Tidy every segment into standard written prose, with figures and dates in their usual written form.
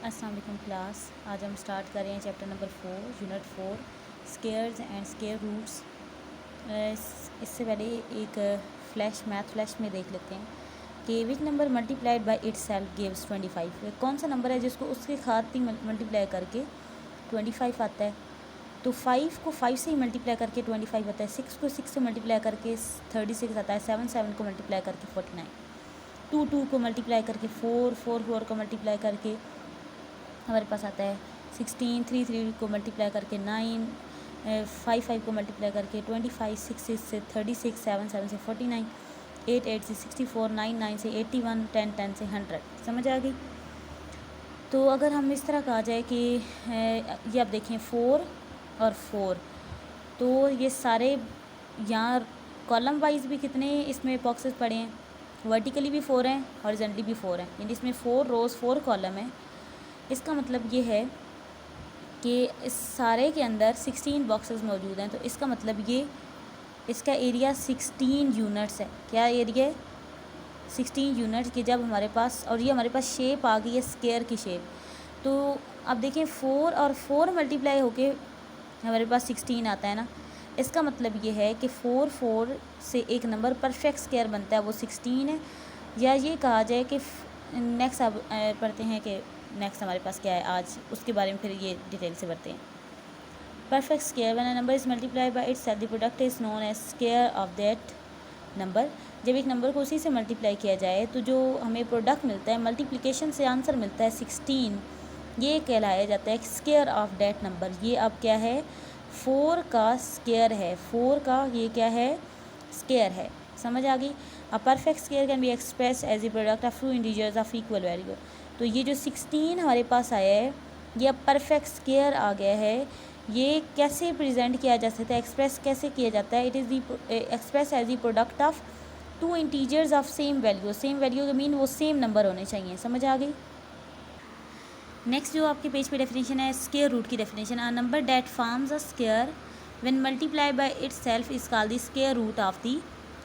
अस्सलाम वालेकुम क्लास। आज हम स्टार्ट कर रहे हैं chapter number 4 unit 4 squares and square roots. इससे पहले एक मैथ फ्लैश में देख लेते हैं कि which number multiplied by it self gives 25। कौन सा नंबर है जिसको उसके साथ ही मल्टीप्लाई करके 25 आता है। तो 5 को 5 से ही मल्टीप्लाई करके 25 आता है, 6 को 6 से मल्टीप्लाई करके 36 आता है, 7 को मल्टीप्लाई करके 49, 2 को मल्टीप्लाई करके 4 को मल्टीप्लाई करके हमारे पास आता है 16, 3 को मल्टीप्लाई करके 9, 5 को मल्टीप्लाई करके 25, 6 से 36, 7 से 49, 8 से 64, 9 से 81, 10 से 100। समझ आ गई। तो अगर हम इस तरह कहा जाए कि ये आप देखें 4 और 4, तो ये सारे यहाँ कॉलम वाइज भी कितने इसमें बॉक्सेस पड़े हैं, वर्टिकली भी 4 हैं, हॉरिजॉन्टली भी 4 हैं, यानी इसमें 4 रोज़ 4 कॉलम है। इसका मतलब ये है कि इस सारे के अंदर 16 बॉक्सेस मौजूद हैं। तो इसका मतलब ये इसका एरिया 16 यूनिट्स है। क्या एरिया है? 16 यूनिट्स की जब हमारे पास, और ये हमारे पास शेप आ गई है स्क्वायर की शेप। तो अब देखें 4 और 4 मल्टीप्लाई होके हमारे पास 16 आता है ना। इसका मतलब ये है कि 4 से एक नंबर परफेक्ट स्क्वायर बनता है, वो 16 है। या ये कहा जाए कि नेक्स्ट अब पढ़ते हैं कि नेक्स्ट हमारे पास क्या है आज, उसके बारे में फिर ये डिटेल से बढ़ते हैं। Perfect square when a number is multiplied by itself the product is known as square of that number. जब एक नंबर को उसी से मल्टीप्लाई किया जाए तो जो हमें प्रोडक्ट मिलता है, मल्टीप्लिकेशन से आंसर मिलता है 16, ये कहलाया जाता है स्क्वायर ऑफ दैट नंबर। ये अब क्या है? 4 का स्क्वायर है। 4 का ये क्या है? स्क्वायर है। समझ आ गई। A perfect square can be express as a product of two integers of equal value. तो ये जो 16 हमारे पास आया है, ये अब परफेक्ट स्क्वायर आ गया है। ये कैसे प्रेजेंट किया जा सकता है, एक्सप्रेस कैसे किया जाता है? It is the express as the product of two integers of same value. Same value का मीन वो सेम नंबर होने चाहिए। समझ आ गई। नेक्स्ट जो आपके पेज पे डेफिनेशन है स्क्वायर रूट की definition. A number that forms a square when multiply by itself is called the square root of the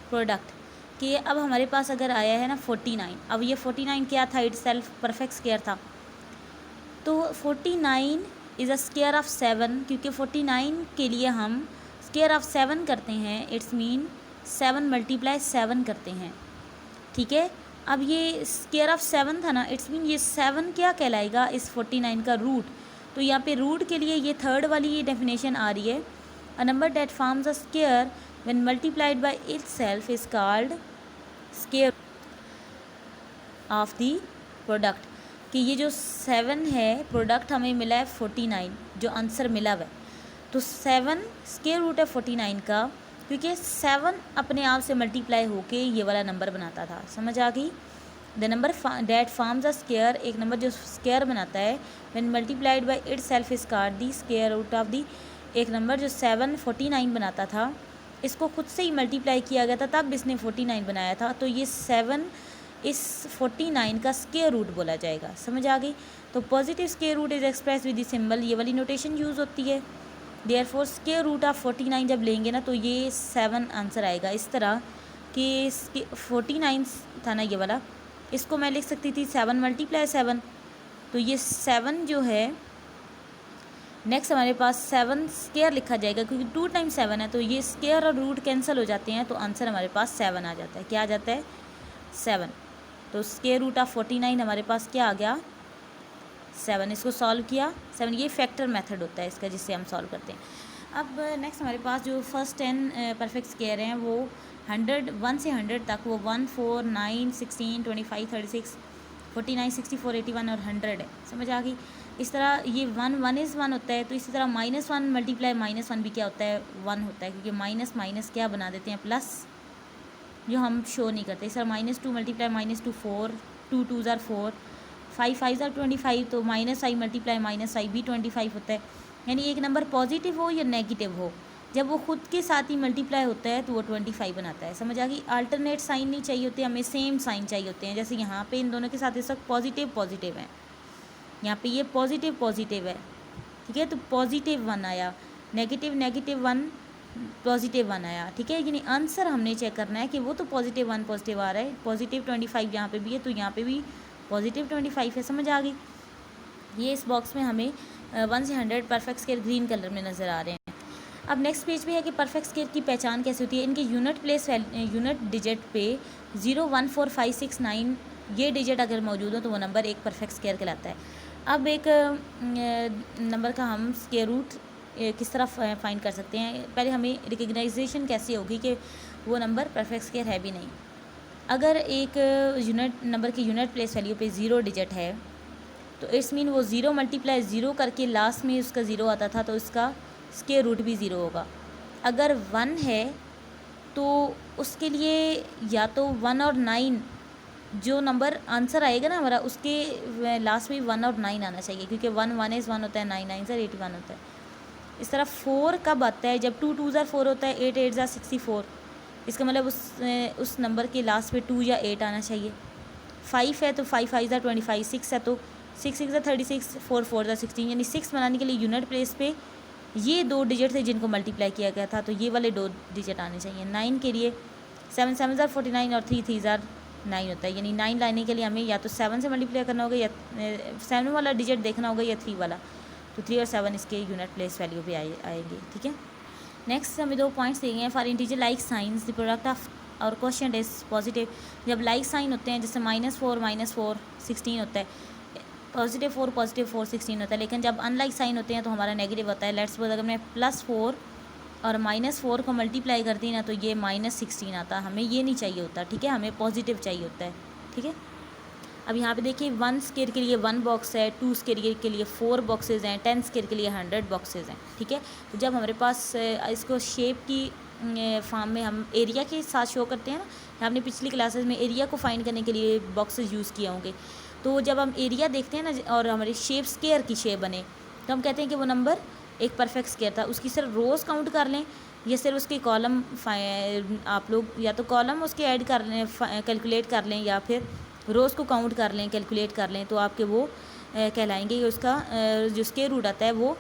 product. कि अब हमारे पास अगर आया है ना 49, अब ये 49 क्या था? इटसेल्फ परफेक्ट स्क्वायर था। तो 49 इज़ अ स्क्वायर ऑफ 7, क्योंकि 49 के लिए हम स्क्वायर ऑफ 7 करते हैं। इट्स मीन 7 मल्टीप्लाई 7 करते हैं। ठीक है। अब ये स्क्वायर ऑफ 7 था ना, इट्स मीन ये 7 क्या कहलाएगा? इस 49 का रूट। तो यहाँ पे रूट के लिए ये थर्ड वाली ये डेफिनेशन आ रही है। अ number that forms a square when multiplied by itself is called square of the product. कि ये जो 7 है प्रोडक्ट हमें मिला है 49, जो आंसर मिला हुआ है। तो 7 स्क्वायर रूट है 49 का, क्योंकि 7 अपने आप से मल्टीप्लाई होके ये वाला नंबर बनाता था। समझ आ गई। The number that forms a square, एक नंबर जो स्क्वायर बनाता है, when multiplied by itself is called the square root of the. एक नंबर जो 7 49 बनाता था, इसको खुद से ही मल्टीप्लाई किया गया था, तब इसने 49 बनाया था। तो ये 7 इस 49 का स्क्वायर रूट बोला जाएगा। समझ आ गई। तो positive square root is express with the symbol, ये वाली नोटेशन यूज़ होती है। देयरफॉर स्क्वायर रूट ऑफ 49 जब लेंगे ना, तो ये 7 आंसर आएगा। इस तरह कि 49 था ना ये वाला, इसको मैं लिख सकती थी 7 मल्टीप्लाई 7। तो ये 7 जो है नेक्स्ट हमारे पास 7 स्क्वायर लिखा जाएगा, क्योंकि 2 टाइम्स 7 है। तो ये स्क्वायर और रूट कैंसिल हो जाते हैं, तो आंसर हमारे पास 7 आ जाता है। क्या आ जाता है? 7। तो स्क्वायर रूट ऑफ 49 हमारे पास क्या आ गया? 7। इसको सॉल्व किया 7, ये फैक्टर मेथड होता है इसका, जिससे हम सॉल्व करते हैं। अब नेक्स्ट हमारे पास जो फर्स्ट 10 परफेक्ट स्क्वायर हैं, वो 1 से 100 तक, वो 1, 4, 9, 16, 25, 36, 49, 64, 81 और 100 है। समझ आ गई। इस तरह ये 1 इज़ 1 होता है। तो इसी तरह -1 मल्टीप्लाई -1 भी क्या होता है? 1 होता है, क्योंकि माइनस माइनस क्या बना देते हैं? प्लस, जो हम शो नहीं करते। सर -2 मल्टीप्लाई -2 4, 2 2 ज़ार 4, 5 5 ज़ार 25। तो -i मल्टीप्लाई -i भी 25 होता है। यानी एक नंबर पॉजिटिव हो या नेगेटिव हो, जब वो खुद के साथ ही मल्टीप्लाई होता है तो वो 25 बनाता है। समझ आ गई। अल्टरनेट साइन नहीं चाहिए होते, हमें सेम साइन चाहिए होते हैं। जैसे यहाँ पे इन दोनों के साथ इस वक्त पॉजिटिव पॉजिटिव है, यहाँ पे ये पॉजिटिव पॉजिटिव है। ठीक है। तो पॉजिटिव 1 आया, नेगेटिव नेगेटिव 1, पॉजिटिव 1 आया। ठीक है। यानी आंसर हमने चेक करना है कि वो तो पॉजिटिव 1 पॉजिटिव आ रहा है, पॉजिटिव 25 यहाँ पे भी है, तो यहाँ पे भी पॉजिटिव 25 है। समझ आ गई। ये इस बॉक्स में हमें 1 से 100 परफेक्ट स्केयर ग्रीन कलर में नज़र आ रहे हैं। अब नेक्स्ट पेज पे है कि परफेक्ट स्केयर की पहचान कैसे होती है। इनके यूनिट डिजिट पे 0, 1, 4, 5, 6, 9 ये डिजिट अगर मौजूद हो तो वो नंबर एक परफेक्ट स्केयर कहलाता है। अब एक नंबर का हम स्केयर रूट किस तरह फाइंड कर सकते हैं। पहले हमें रिकग्नाइजेशन कैसे होगी कि वो नंबर परफेक्ट स्केयर है भी नहीं। अगर एक यूनिट नंबर की यूनिट प्लेस वैल्यू पे 0 डिजिट है तो इट्स मीन वो 0 मल्टीप्लाई 0 करके लास्ट में उसका 0 आता था तो इसका स्केयर रूट भी 0 होगा। अगर 1 है तो उसके लिए या तो 1 और 9 जो नंबर आंसर आएगा ना हमारा उसके लास्ट में 1 और 9 आना चाहिए, क्योंकि 1 1 इज़ 1 होता है, 9 9 से 81 होता है। इस तरह 4 कब आता है, जब 2 2 ज़ा 4 होता है, 8 8 ज़ा 64। इसका मतलब उस नंबर के लास्ट में 2 या 8 आना चाहिए। 5 है तो 5 5 ज़ा 25, 6 है तो 6 6 ज़ा 36, 4 4 ज़ा 16। यानी 6 बनाने के लिए यूनिट प्लेस पे ये 2 डिजिट थे जिनको मल्टीप्लाई किया गया था, तो ये वाले 2 डिजिट आने चाहिए। 9 के लिए 7 7 ज़ा 49 और 3 3 ज़ा 9 होता है। यानी 9 लाने के लिए हमें या तो 7 से मल्टीप्लाई करना होगा या 7 वाला डिजिट देखना होगा या 3 वाला, तो 3 और 7 इसके यूनिट प्लेस वैल्यू पे आएंगे। ठीक है, नेक्स्ट हमें 2 पॉइंट्स दिए हैं। For integer like science the product of और क्वेश्चन इज पॉजिटिव। जब लाइक साइन होते हैं जैसे -4 16 होता है, +4 +4 16 होता है। लेकिन जब अनलाइक साइन होते हैं तो हमारा नेगेटिव होता है। लेट्स सपोज अगर मैं +4 और -4 को मल्टीप्लाई करती है ना तो ये -16 आता है। हमें ये नहीं चाहिए होता, ठीक है, हमें पॉजिटिव चाहिए होता है। ठीक है, अब यहाँ पे देखिए 1 स्केयर के लिए 1 बॉक्स है, 2 स्केयर के लिए 4 बॉक्सेज हैं, 10 स्केयर के लिए 100 बॉक्सेज हैं। ठीक है, तो जब हमारे पास इसको शेप की फॉर्म में हम एरिया के साथ शो करते हैं ना, हमने पिछली क्लासेस में एरिया को फाइंड करने के लिए बॉक्सेस यूज़ किए होंगे। तो जब हम एरिया देखते हैं ना और हमारी शेप स्केयर की शेप बने तो हम कहते हैं कि वो नंबर एक परफेक्ट स्केयर था। उसकी सिर्फ रोज़ काउंट कर लें या सिर्फ उसके कॉलम आप लोग या तो कॉलम उसके ऐड कर लें, कैलकुलेट कर लें, या फिर रोज़ को काउंट कर लें, कैलकुलेट कर लें, तो आपके वो कहलाएंगे कि उसका जो स्केयर रूट आता है वो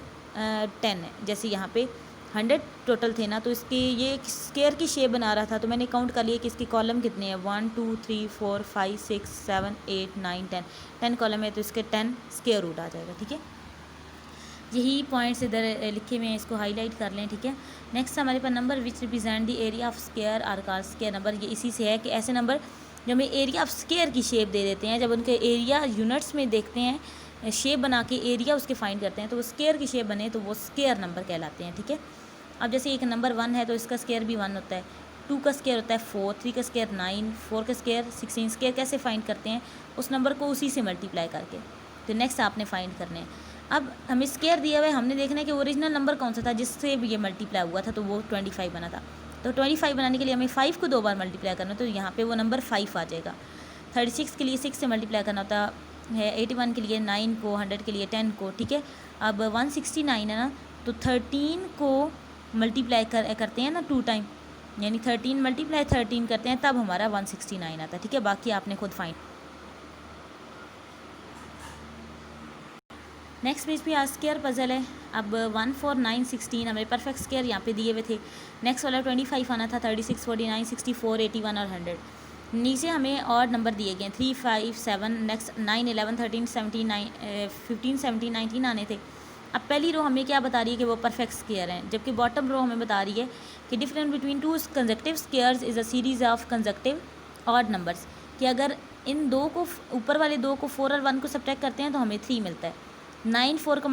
10 है। जैसे यहाँ पे 100 टोटल थे ना, तो इसके ये स्केयर की शेप बना रहा था तो मैंने काउंट कर लिया कि इसके कॉलम कितने हैं, 1 2 3 4 5 6 7 8 9 10 कॉलम है, तो इसके 10 स्केयर रूट आ जाएगा। ठीक है, यही पॉइंट्स इधर लिखे हुए हैं, इसको हाईलाइट कर लें। ठीक है, नेक्स्ट हमारे पास number which represent the area of square are called square number. ये इसी से है कि ऐसे नंबर जो हमें एरिया ऑफ स्केयर की शेप दे देते हैं, जब उनके एरिया यूनिट्स में देखते हैं शेप बना के एरिया उसके फाइंड करते हैं तो वो स्केयर की शेप बने तो वो स्केयर नंबर कहलाते हैं। ठीक है, अब जैसे एक नंबर 1 है तो इसका स्केयर भी 1 होता है, 2 का स्केयर होता है 4, 3 का स्केयर 9, 4 का स्केयर 16। स्केयर कैसे फाइंड करते हैं, उस नंबर को उसी से मल्टीप्लाई करके। तो नेक्स्ट आपने फाइंड करने हैं। अब हमें स्केयर दिया हुआ है, हमने देखना है कि ओरिजिनल नंबर कौन सा था जिससे ये मल्टीप्लाई हुआ था, तो वो 25 बना था। तो 25 बनाने के लिए हमें 5 को 2 बार मल्टीप्लाई करना, तो यहाँ पे वो नंबर 5 आ जाएगा। 36 के लिए 6 से मल्टीप्लाई करना होता है, 81 के लिए 9 को, 100 के लिए 10 को। ठीक है, अब 169 है ना, तो 13 को मल्टीप्लाई करते हैं ना 2 टाइम, यानी 13 मल्टीप्लाई 13 करते हैं तब हमारा 169 आता है। ठीक है, बाकी आपने खुद फाइंड। नेक्स्ट पेज पे आज स्केयर पजल है। अब 1 4 9 16 हमें परफेक्ट स्केयर यहाँ पे दिए हुए थे। नेक्स्ट वाला 25 आना था, 36 49 64 81 और 100। नीचे हमें और नंबर दिए गए 3 5 7, नेक्स्ट 9 11 13 17 15 17 19 आने थे। अब पहली रो हमें क्या बता रही है कि वो परफेक्ट स्केयर हैं, जबकि बॉटम रो हमें बता रही है कि difference between 2 consecutive squares is a series of consecutive odd numbers, कि अगर इन दो को ऊपर वाले दो को 4 और 1 को सब्ट्रैक्ट करते हैं तो हमें 3 मिलता है। 9 4 को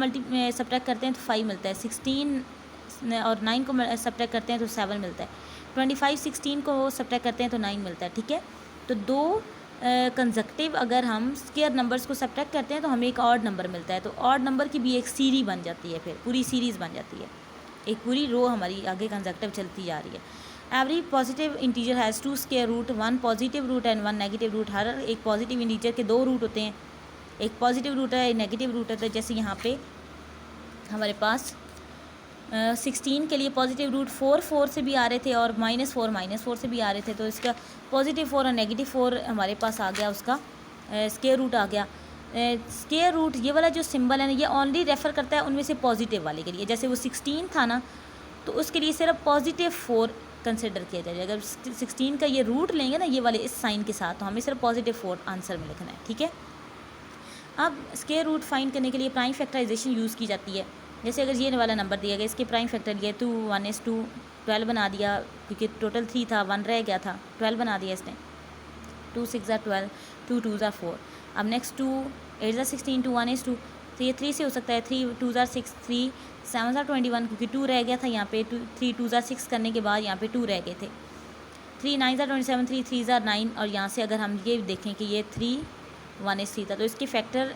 सब्ट्रैक्ट करते हैं तो 5 मिलता है। 16 और 9 को सब्ट्रैक्ट करते हैं तो 7 मिलता है। 25 16 को सब्ट्रैक्ट करते हैं तो 9 मिलता है। ठीक है, तो दो कंसेक्टिव अगर हम स्केयर नंबर्स को सब्ट्रैक्ट करते हैं तो हमें एक ऑड नंबर मिलता है, तो ऑड नंबर की भी एक सीरीज बन जाती है, फिर पूरी सीरीज़ बन जाती है, एक पूरी रो हमारी आगे कंसेक्टिव चलती जा रही है। Every positive integer has 2 square root, 1 positive root and 1 negative root. हर एक पॉजिटिव इंटीजर के 2 रूट होते हैं, एक पॉजिटिव रूट है, एक नेगेटिव रूट है। जैसे यहाँ पे हमारे पास 16 के लिए पॉजिटिव रूट 4 4 से भी आ रहे थे और -4 से भी आ रहे थे, तो इसका पॉजिटिव 4 और नेगेटिव 4 हमारे पास आ गया, उसका स्केयर रूट आ गया। स्केयर रूट ये वाला जो सिंबल है ना, ये ओनली रेफ़र करता है उनमें से पॉजिटिव वाले के लिए। जैसे वो 16 था ना, तो उसके लिए सिर्फ पॉजिटिव 4 कंसिडर किया जाएगा। अगर 16 का ये रूट लेंगे ना ये वाले इस साइन के साथ, तो हमें सिर्फ पॉजिटिव 4 आंसर में लिखना है। ठीक है, अब स्क्वायर रूट फाइंड करने के लिए प्राइम फैक्टराइजेशन यूज़ की जाती है। जैसे अगर ये वाला नंबर दिया गया, इसके प्राइम फैक्टर लिए 2 1 2 12 बना दिया, क्योंकि टोटल 3 था, 1 रह गया था, 12 बना दिया इसने। 2 6 12, 2 2 4। अब नेक्स्ट 2 8 16, 2 1 2, तो ये 3 से हो सकता है। 3 2 6, 3 7 21, क्योंकि 2 रह गया था यहाँ पे। 3 2 6 करने के बाद यहाँ पे 2 रह गए थे। 3 9 27, 3 3 9, और यहाँ से अगर हम ये देखें कि ये 3 1 3 था, तो इसके फैक्टर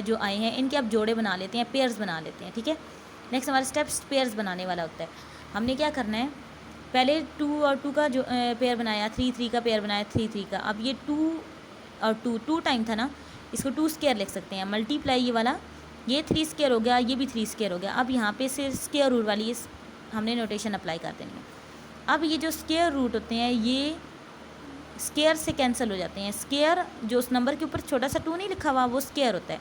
जो आए हैं इनके आप जोड़े बना लेते हैं, पेयर्स बना लेते हैं, ठीक है। नेक्स्ट हमारा स्टेप्स पेयर्स बनाने वाला होता है। हमने क्या करना है, पहले 2 और 2 का जो पेयर बनाया, 3 3 का पेयर बनाया, 3 3 का। अब ये 2 और 2 टाइम था ना, इसको 2 स्क्वायर लिख सकते हैं। मल्टीप्लाई ये वाला, ये 3 स्क्वायर हो गया, ये भी 3 स्क्वायर हो गया। अब यहाँ पे से स्क्वायर रूट वाली हमने नोटेशन अप्लाई कर देनी है। अब ये जो स्क्वायर रूट होते हैं ये स्क्वायर से कैंसिल हो जाते हैं। स्क्वायर जो उस नंबर के ऊपर छोटा सा 2 नहीं लिखा हुआ, वो स्क्वायर होता है,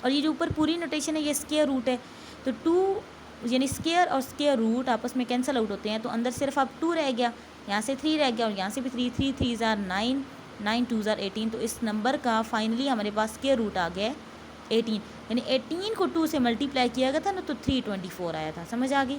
और ये जो ऊपर पूरी नोटेशन है ये स्क्वायर रूट है। तो 2 यानी स्क्वायर और स्क्वायर रूट आपस में कैंसिल आउट होते हैं, तो अंदर सिर्फ अब 2 रह गया, यहाँ से 3 रह गया, और यहाँ से भी 3 3 3 9 9 2 18। तो इस नंबर का फाइनली हमारे पास स्क्वायर रूट आ गया 18, यानी 18 को 2 से मल्टीप्लाई किया गया था ना, तो 324 आया था। समझ आ गई।